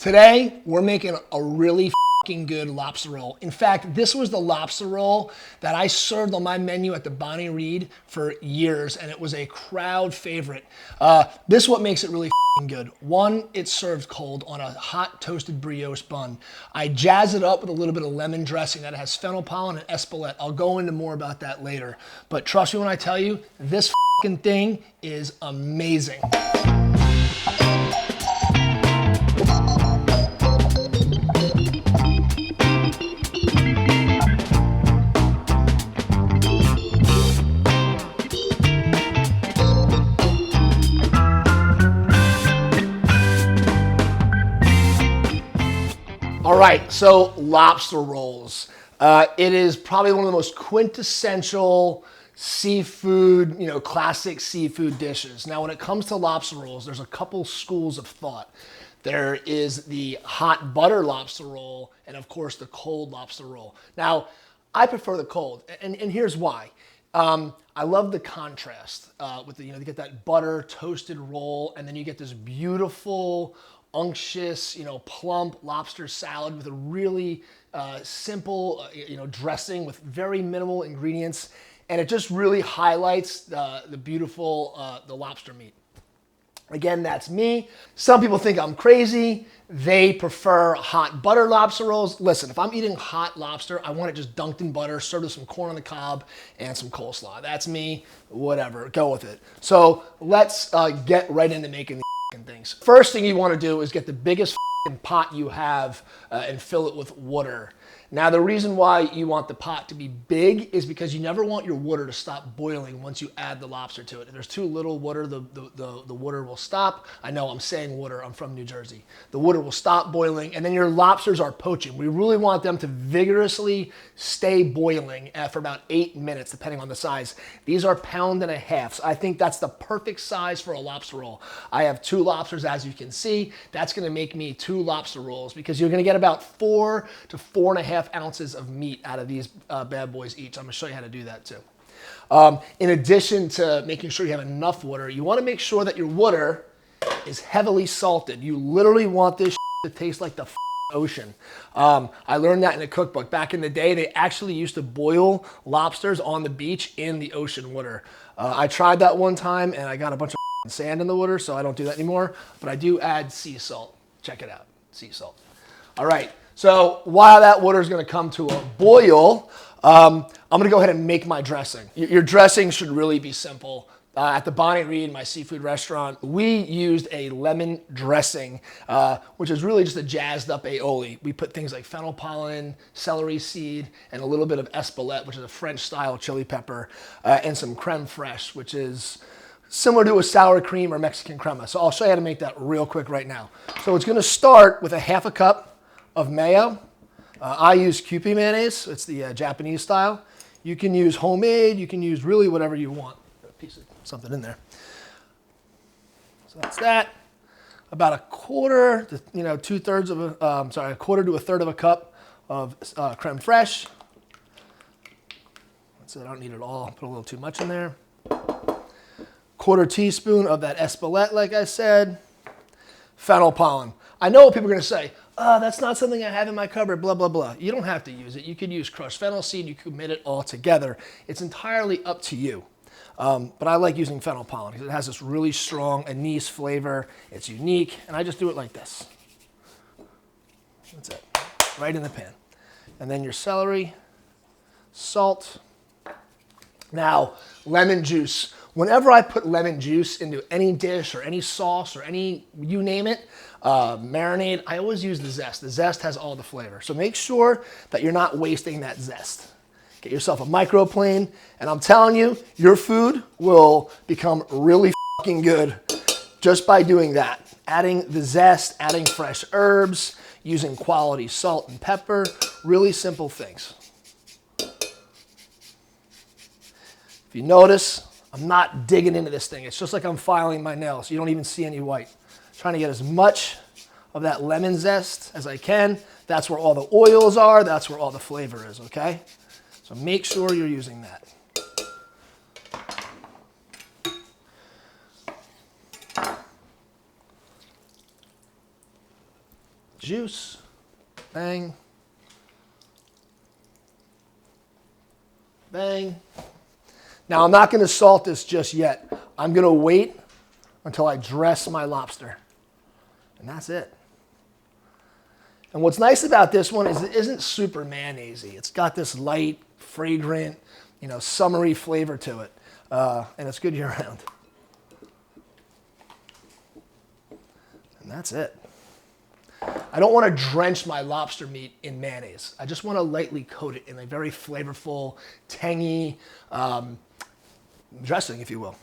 Today, we're making a really fucking good lobster roll. In fact, this was the lobster roll that I served on my menu at the Bonney Read for years, and it was a crowd favorite. This is what makes it really fucking good. One, it's served cold on a hot toasted brioche bun. I jazz it up with a little bit of lemon dressing that has fennel pollen and espelette. I'll go into more about that later. But trust me when I tell you, this fucking thing is amazing. All right, so lobster rolls. It is probably one of the most quintessential seafood, classic seafood dishes. Now, when it comes to lobster rolls, there's a couple schools of thought. There is the hot butter lobster roll, and of course, the cold lobster roll. Now, I prefer the cold, and here's why. I love the contrast with you get that butter toasted roll, and then you get this beautiful, unctuous, plump lobster salad with a really simple, dressing with very minimal ingredients, and it just really highlights the beautiful the lobster meat. Again, that's me. Some people think I'm crazy. They prefer hot butter lobster rolls. Listen, if I'm eating hot lobster, I want it just dunked in butter, served with some corn on the cob and some coleslaw. That's me. Whatever. Go with it. So let's get right into making these things. First thing you want to do is get the biggest pot you have and fill it with water. Now, the reason why you want the pot to be big is because you never want your water to stop boiling once you add the lobster to it. If there's too little water, the water will stop. I know I'm saying water, I'm from New Jersey. The water will stop boiling, and then your lobsters are poaching. We really want them to vigorously stay boiling for about 8 minutes, depending on the size. These are 1.5 pounds. So I think that's the perfect size for a lobster roll. I have 2 lobsters, as you can see. That's gonna make me 2 lobster rolls because you're gonna get about 4 to 4.5 ounces of meat out of these bad boys each. I'm gonna show you how to do that too. In addition to making sure you have enough water, you wanna make sure that your water is heavily salted. You literally want this to taste like the ocean. I learned that in a cookbook. Back in the day, they actually used to boil lobsters on the beach in the ocean water. I tried that one time and I got a bunch of sand in the water, so I don't do that anymore, but I do add sea salt. Check it out, sea salt. All right. So while that water is going to come to a boil, I'm going to go ahead and make my dressing. Your dressing should really be simple. At the Bonney Read, my seafood restaurant, we used a lemon dressing, which is really just a jazzed up aioli. We put things like fennel pollen, celery seed, and a little bit of espelette, which is a French style chili pepper, and some creme fraiche, which is similar to a sour cream or Mexican crema. So I'll show you how to make that real quick right now. So it's going to start with a 1/2 cup of mayo. I use Kewpie mayonnaise. It's the Japanese style. You can use homemade. You can use really whatever you want. Got a piece of something in there. So that's that. About a quarter to a quarter to a third of a cup of creme fraiche. That's it. I don't need it all. Put a little too much in there. 1/4 teaspoon of that espelette, like I said. Fennel pollen. I know what people are going to say. That's not something I have in my cupboard, blah, blah, blah. You don't have to use it. You could use crushed fennel seed. You could mix it all together. It's entirely up to you. But I like using fennel pollen because it has this really strong anise flavor. It's unique, and I just do it like this. That's it, right in the pan. And then your celery, salt. Now, lemon juice. Whenever I put lemon juice into any dish or any sauce or you name it, marinade, I always use the zest. The zest has all the flavor. So make sure that you're not wasting that zest. Get yourself a microplane, and I'm telling you, your food will become really fucking good just by doing that. Adding the zest, adding fresh herbs, using quality salt and pepper, really simple things. If you notice, I'm not digging into this thing. It's just like I'm filing my nails. You don't even see any white. Trying to get as much of that lemon zest as I can. That's where all the oils are. That's where all the flavor is, okay? So make sure you're using that. juice, bang, bang. Now I'm not gonna salt this just yet. I'm gonna wait until I dress my lobster. And that's it. And what's nice about this one is it isn't super mayonnaise-y. It's got this light, fragrant, summery flavor to it. And it's good year-round. And that's it. I don't want to drench my lobster meat in mayonnaise. I just want to lightly coat it in a very flavorful, tangy dressing, if you will.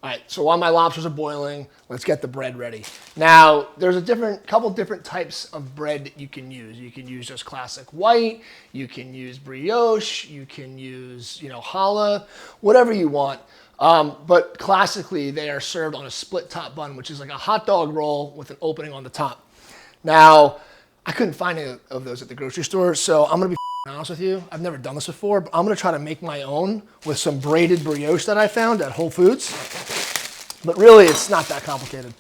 All right, so while my lobsters are boiling, let's get the bread ready. Now, there's a couple different types of bread that you can use. You can use just classic white, you can use brioche, you can use, challah, whatever you want. But classically, they are served on a split top bun, which is like a hot dog roll with an opening on the top. Now, I couldn't find any of those at the grocery store, so I'm gonna be honest with you. I've never done this before, but I'm gonna try to make my own with some braided brioche that I found at Whole Foods. But really, it's not that complicated.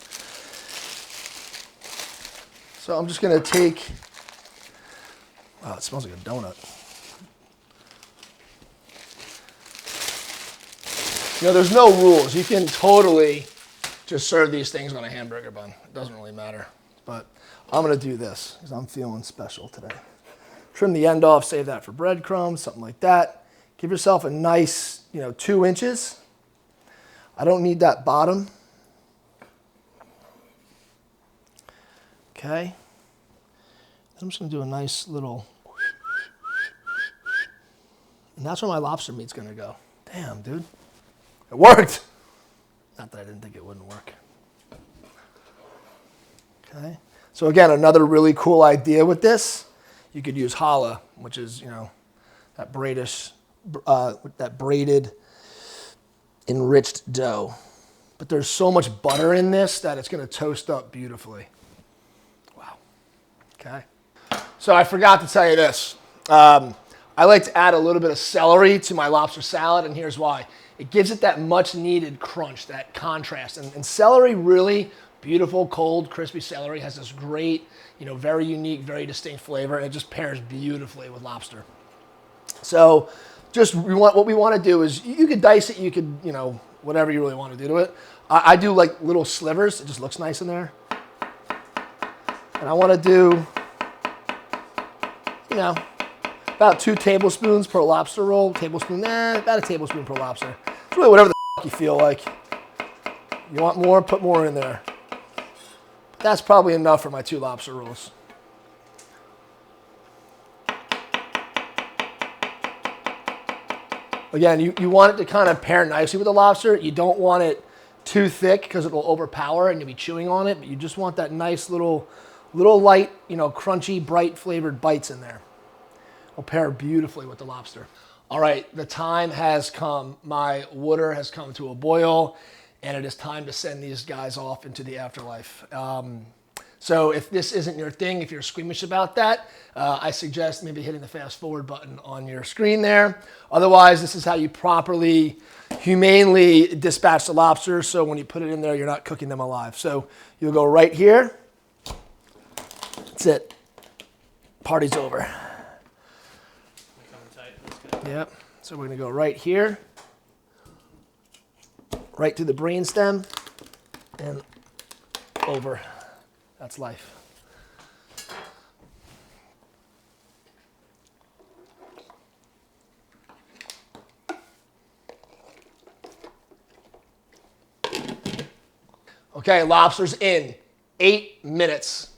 So I'm just gonna take, wow, it smells like a donut. There's no rules. You can totally just serve these things on a hamburger bun. It doesn't really matter. But I'm gonna do this because I'm feeling special today. Trim the end off, save that for breadcrumbs, something like that. Give yourself a nice, 2 inches. I don't need that bottom. Okay. I'm just gonna do a nice little, and that's where my lobster meat's gonna go. Damn, dude. It worked. Not that I didn't think it wouldn't work. Okay. So again, another really cool idea with this, you could use challah, which is, that braided, enriched dough. But there's so much butter in this that it's going to toast up beautifully. Wow. Okay. So I forgot to tell you this. I like to add a little bit of celery to my lobster salad, and here's why. It gives it that much needed crunch, that contrast. And celery really, beautiful, cold, crispy celery has this great, very unique, very distinct flavor, and it just pairs beautifully with lobster. So what we want to do is, you could dice it, you could, whatever you really want to do to it. I do like little slivers. It just looks nice in there. And I want to do, about 2 tablespoons per lobster roll. About a tablespoon per lobster. It's really whatever the you feel like. You want more, put more in there. But that's probably enough for my 2 lobster rolls. Again, you want it to kind of pair nicely with the lobster. You don't want it too thick because it will overpower and you'll be chewing on it. But you just want that nice little light, crunchy, bright flavored bites in there. Will pair beautifully with the lobster. All right, the time has come. My water has come to a boil, and it is time to send these guys off into the afterlife. So if this isn't your thing, if you're squeamish about that, I suggest maybe hitting the fast forward button on your screen there. Otherwise, this is how you properly, humanely dispatch the lobster. So when you put it in there, you're not cooking them alive. So you'll go right here. That's it. Party's over. Yep. So we're going to go right here, right to the brainstem, and over. That's life. Okay, lobster's in 8 minutes.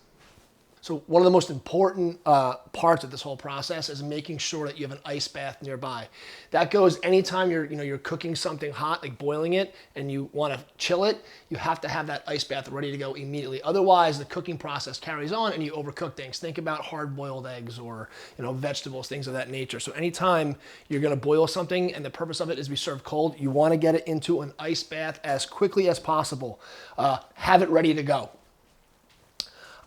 So one of the most important parts of this whole process is making sure that you have an ice bath nearby. That goes anytime you're cooking something hot, like boiling it, and you want to chill it, you have to have that ice bath ready to go immediately. Otherwise, the cooking process carries on and you overcook things. Think about hard-boiled eggs or vegetables, things of that nature. So anytime you're going to boil something and the purpose of it is to be served cold, you want to get it into an ice bath as quickly as possible. Have it ready to go.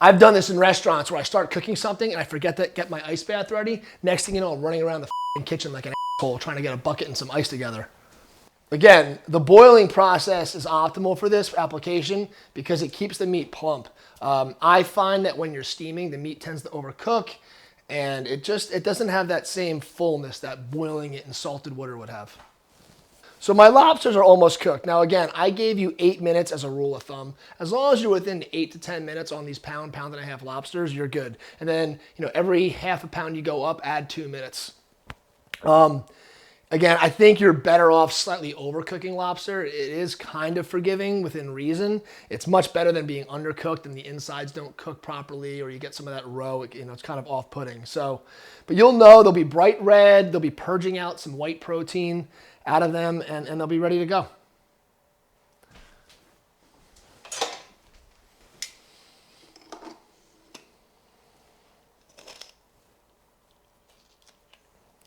I've done this in restaurants where I start cooking something and I forget to get my ice bath ready. Next thing you know, I'm running around the kitchen like an asshole trying to get a bucket and some ice together. Again, the boiling process is optimal for this application because it keeps the meat plump. I find that when you're steaming, the meat tends to overcook, and it doesn't have that same fullness that boiling it in salted water would have. So my lobsters are almost cooked. Now again, I gave you 8 minutes as a rule of thumb. As long as you're within 8 to 10 minutes on these pound and a half lobsters, you're good. And then, every half a pound you go up, add 2 minutes. Again, I think you're better off slightly overcooking lobster. It is kind of forgiving within reason. It's much better than being undercooked and the insides don't cook properly, or you get some of that roe. It's kind of off-putting. So, but you'll know they'll be bright red. They'll be purging out some white protein out of them, and they'll be ready to go.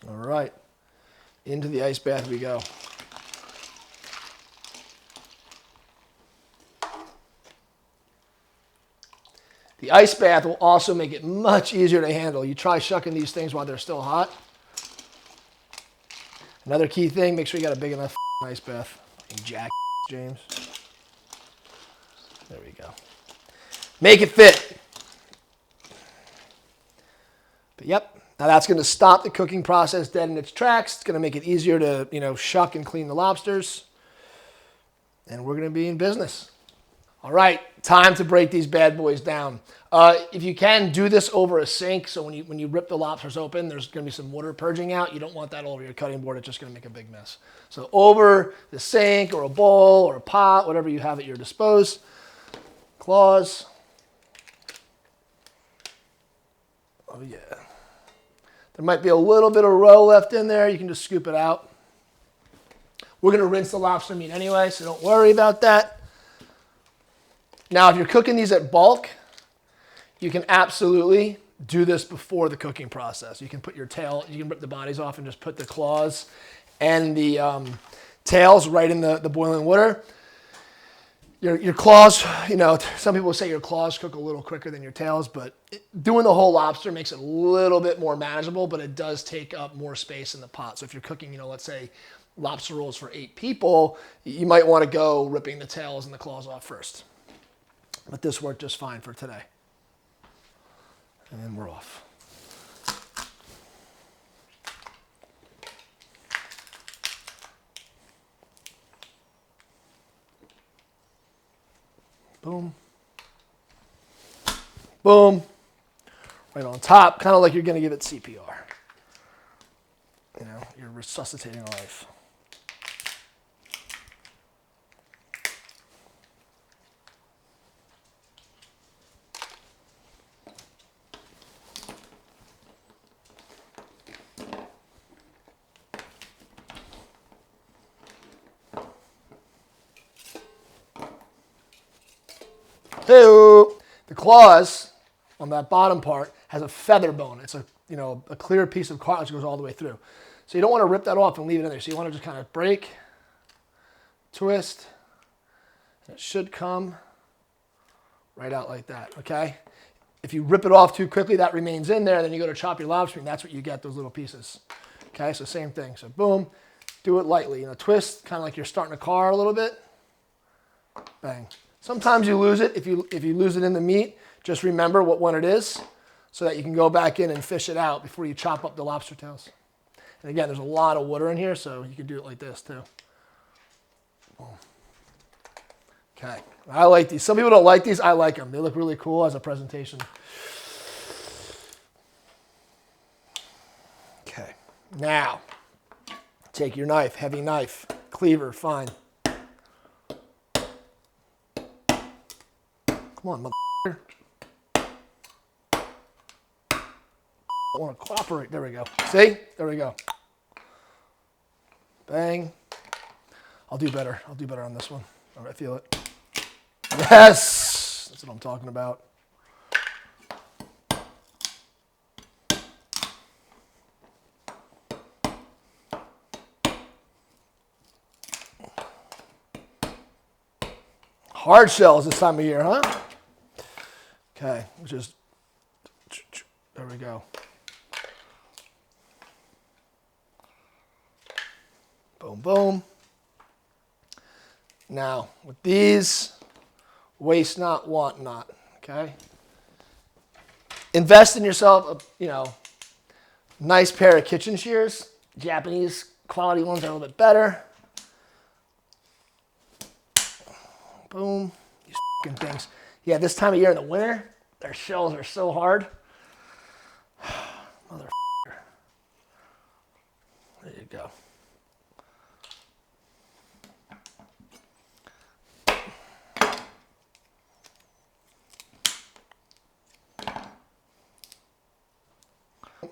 All right. Into the ice bath we go. The ice bath will also make it much easier to handle. You try shucking these things while they're still hot. Another key thing, make sure you got a big enough ice bath. Jack James. There we go. Make it fit. But yep. Now that's going to stop the cooking process dead in its tracks. It's going to make it easier to, shuck and clean the lobsters. And we're going to be in business. All right, time to break these bad boys down. If you can, do this over a sink. So when you rip the lobsters open, there's going to be some water purging out. You don't want that all over your cutting board. It's just going to make a big mess. So over the sink or a bowl or a pot, whatever you have at your disposal. Claws. Oh, yeah. There might be a little bit of roe left in there. You can just scoop it out. We're going to rinse the lobster meat anyway, so don't worry about that. Now, if you're cooking these at bulk, you can absolutely do this before the cooking process. You can put your tail, you can rip the bodies off and just put the claws and the tails right in the boiling water. Your claws, some people say your claws cook a little quicker than your tails, but doing the whole lobster makes it a little bit more manageable, but it does take up more space in the pot. So if you're cooking, let's say lobster rolls for 8 people, you might want to go ripping the tails and the claws off first. But this worked just fine for today. And we're off. Boom. Boom. Right on top, kind of like you're going to give it CPR. You're resuscitating life. The claws on that bottom part has a feather bone. It's a clear piece of cartilage that goes all the way through. So you don't want to rip that off and leave it in there. So you want to just kind of break, twist, and it should come right out like that, okay? If you rip it off too quickly, that remains in there. Then you go to chop your lobster, and that's what you get, those little pieces. Okay, so same thing. So boom, do it lightly. Twist, kind of like you're starting a car a little bit. Bang. Sometimes you lose it. If you lose it in the meat, just remember what one it is so that you can go back in and fish it out before you chop up the lobster tails. And again, there's a lot of water in here, so you can do it like this too. Boom. Okay, I like these. Some people don't like these. I like them. They look really cool as a presentation. Okay, now take your knife, heavy knife, cleaver, fine. Come on, motherfucker. I want to cooperate. There we go. See? There we go. Bang. I'll do better. I'll do better on this one. All right, feel it. Yes! That's what I'm talking about. Hard shells this time of year, huh? Okay, just, there we go. Boom, boom. Now, with these, waste not, want not, okay? Invest in yourself, nice pair of kitchen shears. Japanese quality ones are a little bit better. Boom. These fucking things. Yeah, this time of year in the winter, their shells are so hard. Motherfucker. There you go.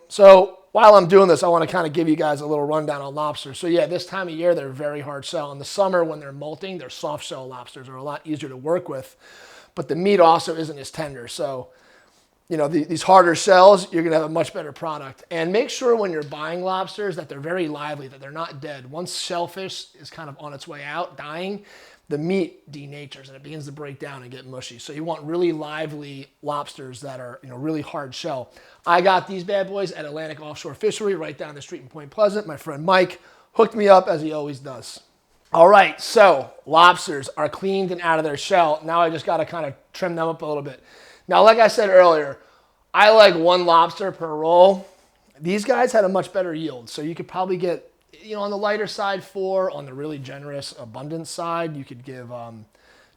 So while I'm doing this, I want to kind of give you guys a little rundown on lobsters. So yeah, this time of year, they're very hard shell. In the summer, when they're molting, their soft shell lobsters are a lot easier to work with. But the meat also isn't as tender. So, these harder shells, you're going to have a much better product. And make sure when you're buying lobsters that they're very lively, that they're not dead. Once shellfish is kind of on its way out, dying, the meat denatures and it begins to break down and get mushy. So you want really lively lobsters that are, really hard shell. I got these bad boys at Atlantic Offshore Fishery right down the street in Point Pleasant. My friend Mike hooked me up as he always does. All right, so lobsters are cleaned and out of their shell. Now I just got to kind of trim them up a little bit. Now, like I said earlier, I like 1 lobster per roll. These guys had a much better yield. So you could probably get, on the lighter side, 4. On the really generous, abundant side, you could give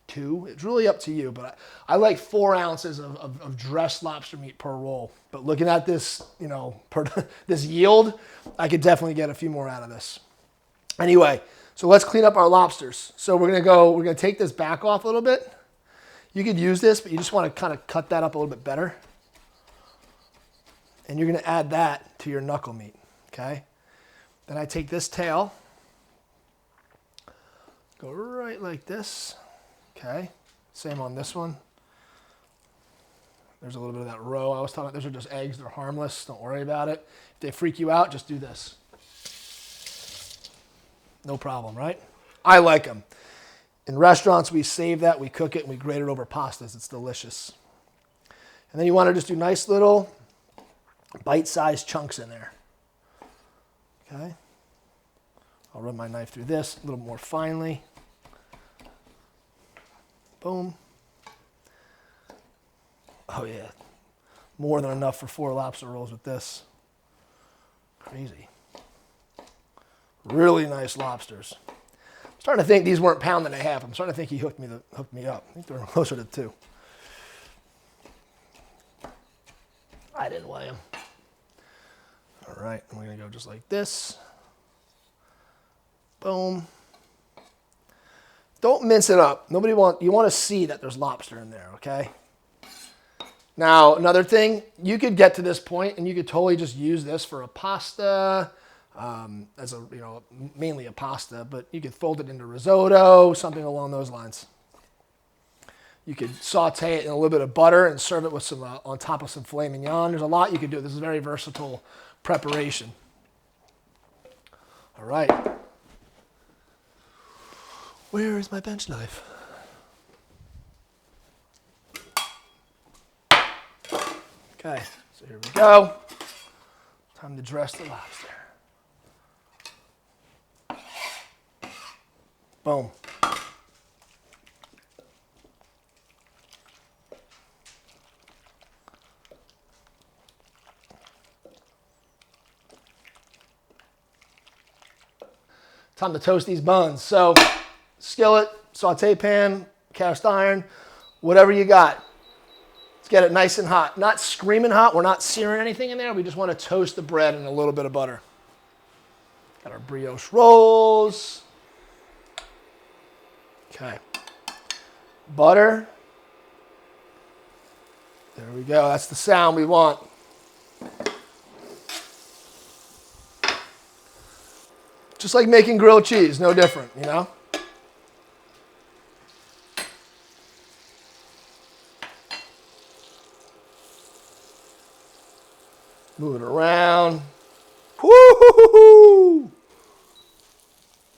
2. It's really up to you. But I like 4 ounces of dressed lobster meat per roll. But looking at this, this yield, I could definitely get a few more out of this. Anyway, so let's clean up our lobsters. So we're going to take this back off a little bit. You could use this, but you just want to kind of cut that up a little bit better. And you're going to add that to your knuckle meat, okay? Then I take this tail, go right like this, okay? Same on this one. There's a little bit of that roe I was talking about. Those are just eggs. They're harmless. Don't worry about it. If they freak you out, just do this. No problem, right? I like them. In restaurants, we save that, we cook it, and we grate it over pastas. It's delicious. And then you want to just do nice little bite-sized chunks in there. Okay? I'll run my knife through this a little more finely. Boom. Oh, yeah. More than enough for 4 lobster rolls with this. Crazy. Really nice lobsters. I'm starting to think these weren't pound and a half. I'm starting to think he hooked me up. I think they were closer to 2. I didn't weigh them. All right, and we're going to go just like this. Boom. Don't mince it up. You want to see that there's lobster in there, okay? Now, another thing, you could get to this point and you could totally just use this for a pasta, as a, mainly a pasta, but you could fold it into risotto, something along those lines. You could saute it in a little bit of butter and serve it with some, on top of some filet mignon. There's a lot you could do. This is a very versatile preparation. All right. Where is my bench knife? Okay, so here we go. Time to dress the lobster. Boom. Time to toast these buns. So, skillet, saute pan, cast iron, whatever you got. Let's get it nice and hot. Not screaming hot. We're not searing anything in there. We just want to toast the bread in a little bit of butter. Got our brioche rolls. Okay. Butter. There we go. That's the sound we want. Just like making grilled cheese, no different, Move it around. Woo-hoo-hoo-hoo!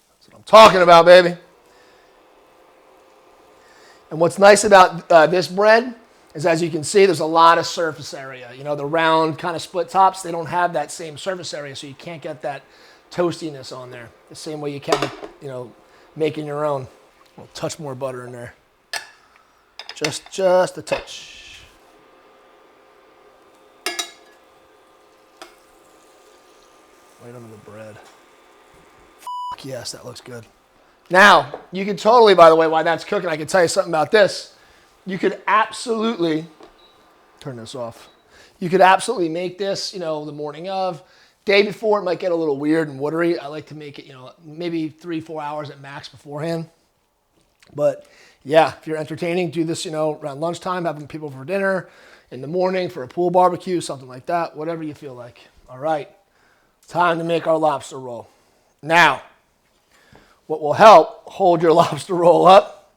That's what I'm talking about, baby. And what's nice about this bread is, as you can see, there's a lot of surface area. The round kind of split tops, they don't have that same surface area, so you can't get that toastiness on there the same way you can, making your own. A touch more butter in there. Just a touch. Right under the bread. Yes, that looks good. Now, you can totally, by the way, while that's cooking, I can tell you something about this. You could absolutely, turn this off. You could absolutely make this, the morning of. Day before, it might get a little weird and watery. I like to make it, maybe 3-4 hours at max beforehand. But yeah, if you're entertaining, do this, around lunchtime, having people for dinner, in the morning for a pool barbecue, something like that, whatever you feel like. All right, time to make our lobster roll. Now, what will help hold your lobster roll up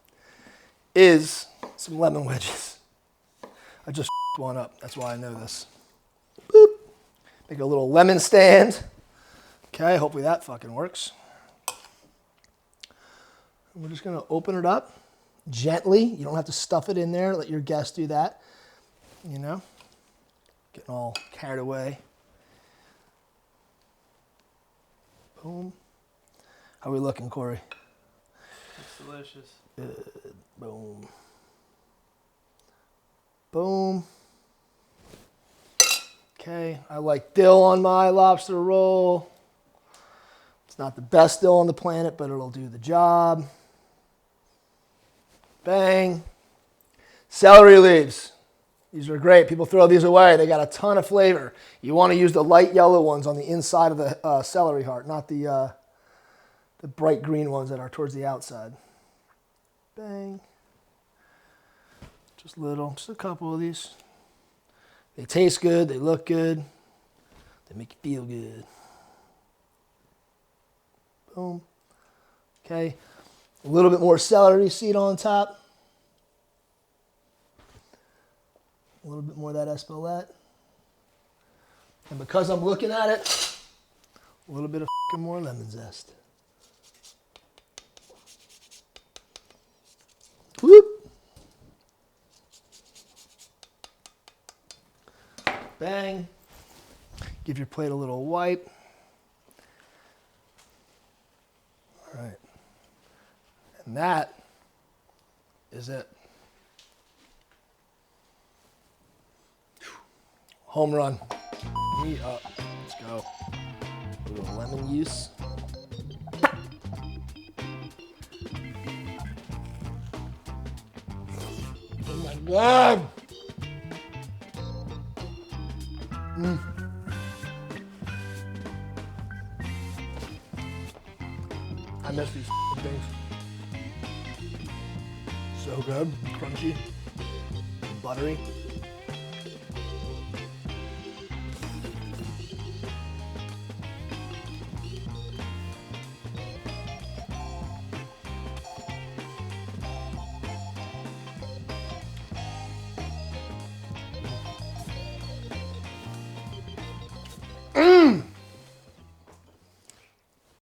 is some lemon wedges. I just one up, that's why I know this. Boop. Make a little lemon stand. Okay, hopefully that fucking works. We're just gonna open it up gently. You don't have to stuff it in there. Let your guests do that. Getting all carried away. Boom. How are we looking, Corey? It's delicious. Good. Boom. Boom. Okay, I like dill on my lobster roll. It's not the best dill on the planet, but it'll do the job. Bang. Celery leaves. These are great. People throw these away. They got a ton of flavor. You want to use the light yellow ones on the inside of the celery heart, not the bright green ones that are towards the outside. Bang. Just a couple of these. They taste good, they look good, they make you feel good. Boom. Okay, a little bit more celery seed on top. A little bit more of that espelette. And because I'm looking at it, a little bit of more lemon zest. Whoop. Bang. Give your plate a little wipe. All right. And that is it. Home run. Me up. Let's go. A little lemon juice. Oh my God. I miss these things. So good, crunchy, buttery.